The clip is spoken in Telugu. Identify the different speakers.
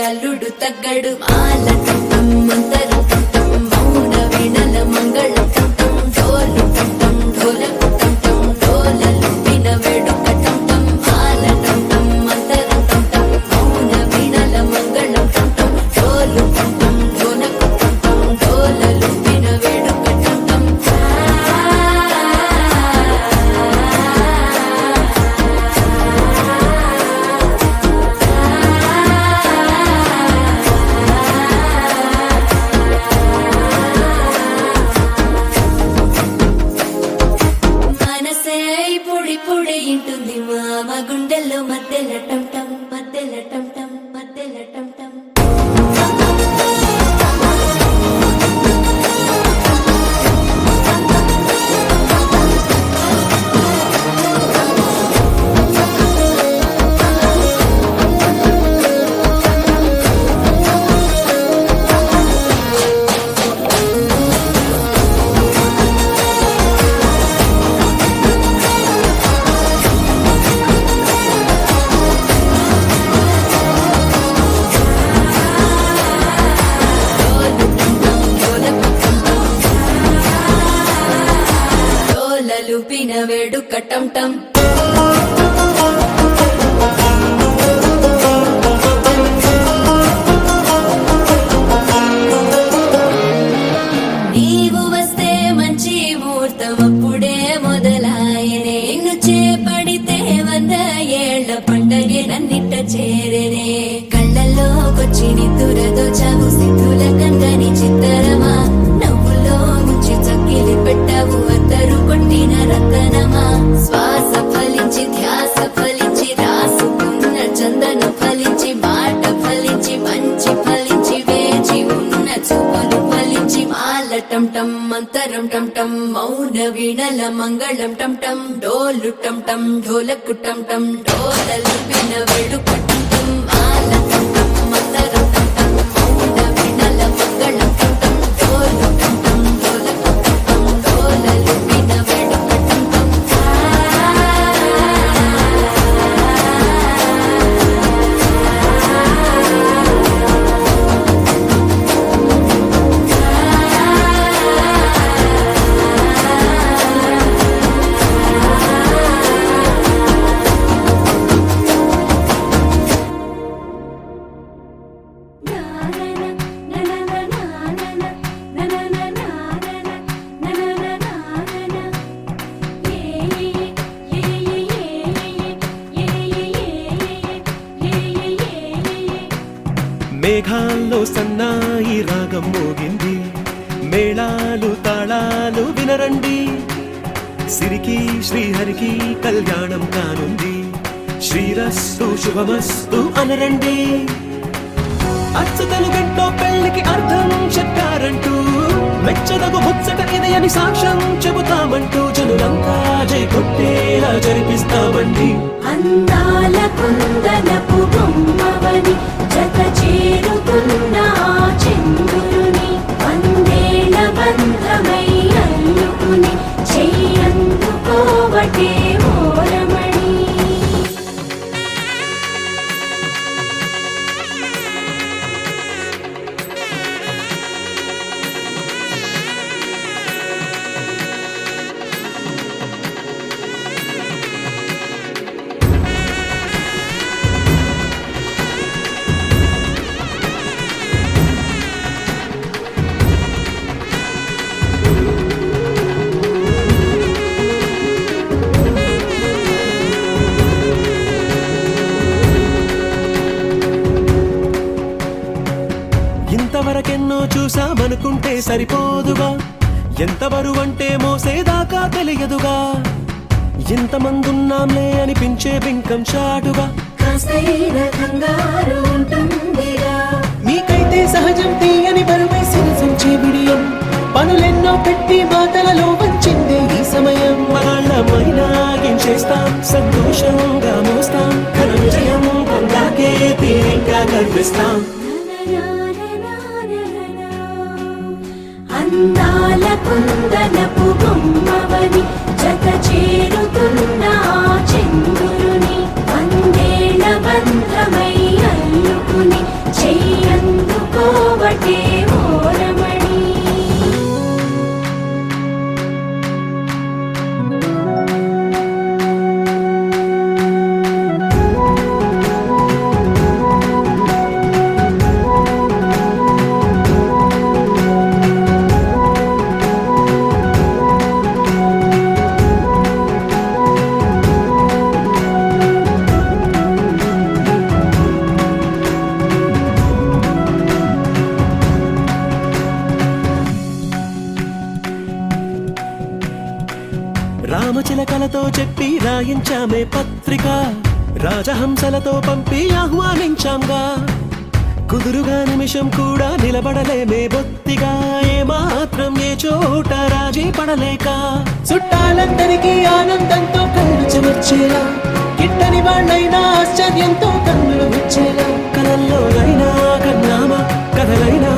Speaker 1: అల్లుడు తగ్గడు మాల టం మంతరం టం మౌన వీణల మంగళం టం డోలు టం డోలకు టం డోలలు విన వేడుక టం మాల టం మంతరం టం మౌన వీణల మంగళం టం డోలు టం డోలకు టం డోలలు విన వేడుక టం పొడి ఇంటుంది మామ గుండెల్లో మధ్యల టం టం మధ్యల టం టం మధ్యల టం టం లూపిన వేడుక టం టం నీవు వస్తే మంచి ముహూర్తం అప్పుడే మొదలాయనే నిన్ను చేపడితే 100 ఏళ్ల పండగే నన్నిట్ట చేరేనే కళ్ళల్లోకొచ్చి నిద్దురదో చావు సిద్ధుల కందని చిత్తరమా నవ్వులో ముంచి చక్కిలి పెట్టావు అద్దరు కొట్టిన రతనమా శ్వాస ఫలించి ధ్యాస ఫలించి రాసుకున్న చందన ఫలించి మాట ఫలించి మంచి ఫలించి వేచి ఉన్న చూపులు ఫలించి మాల టం టం మంతరం టం టం మౌన వీణల మంగళం టం టం డోలు టం టం ఢోలకు టం టం డోలలు విన వేడుక టం టం మాల టం టం మంతరం టం టం మౌన వీణల మంగళం టం టం డోలు టం టం ఢోలకు టం టం డోలలు విన వేడుక టం టం
Speaker 2: మేఘాల్లో సన్నాయి రాగం మోగింది మేళాలు తాళాలు వినరండి సిరికి శ్రీహరికి కళ్యాణం కానుంది శ్రీరస్తు శుభమస్తు అనరండి అచ్చతలు గంటో పెళ్లికి అర్థం చెప్పారంటూ మెచ్చదగు ముచ్చట ఇది అని సాక్ష్యం చెబుతామంటూ జనులంతా జై కొట్టేలా జరిపిస్తామండి
Speaker 1: అందాల కుందనపు బొమ్మవని జత చేరుకున్న చంద్రుని వందేల బంధమై అల్లుకుని చెయ్యందుకోవటే ఓరమణి
Speaker 2: ఇంతవరకెన్నో చూసామనుకుంటే సరిపోదుగా, ఎంత బరువంటే మోసేదాకా తెలియదుగా, ఇంతమందున్నాంలే అనిపించే బింకం చాటుగా.
Speaker 1: కాస్తైన కంగారు ఉంటుందిగా,
Speaker 2: మీకైతే సహజం తీయని బరువే సిరసించే బిడియం, పనులెన్నో పెట్టి మాటలలో వంచిందే ఈ సమయం. మనాళ్ళమైనా చేస్తాం, సంతోషంగా మోస్తాం, ఘన విజయం పొందాకే తీరిగ్గా కనిపిస్తాం.
Speaker 1: అందాల కుందనపు బొమ్మవని జత చేరుతున్న ఆ చంద్రుని వందేళ్ల బంధమై అల్లుకుని చెయ్యందుకోవటే ఓరమణి.
Speaker 2: రామచిలకలతో చెప్పి రాయించామే పత్రిక, రాజహంసలతో పంపి ఆహ్వానించాంగా, కుదురుగా నిమిషం కూడా నిలబడలేమే బొత్తిగా, ఏ మాత్రం ఏ చోట రాజీ పడలేక, చుట్టాలందరికీ ఆనందంతో కళ్ళు చెమర్చేలా, గిట్టని వాళ్ళైనా ఆశ్చర్యంతో కన్నులు వచ్చేలా, కలల్లోనైనా కన్నామా కథలైనా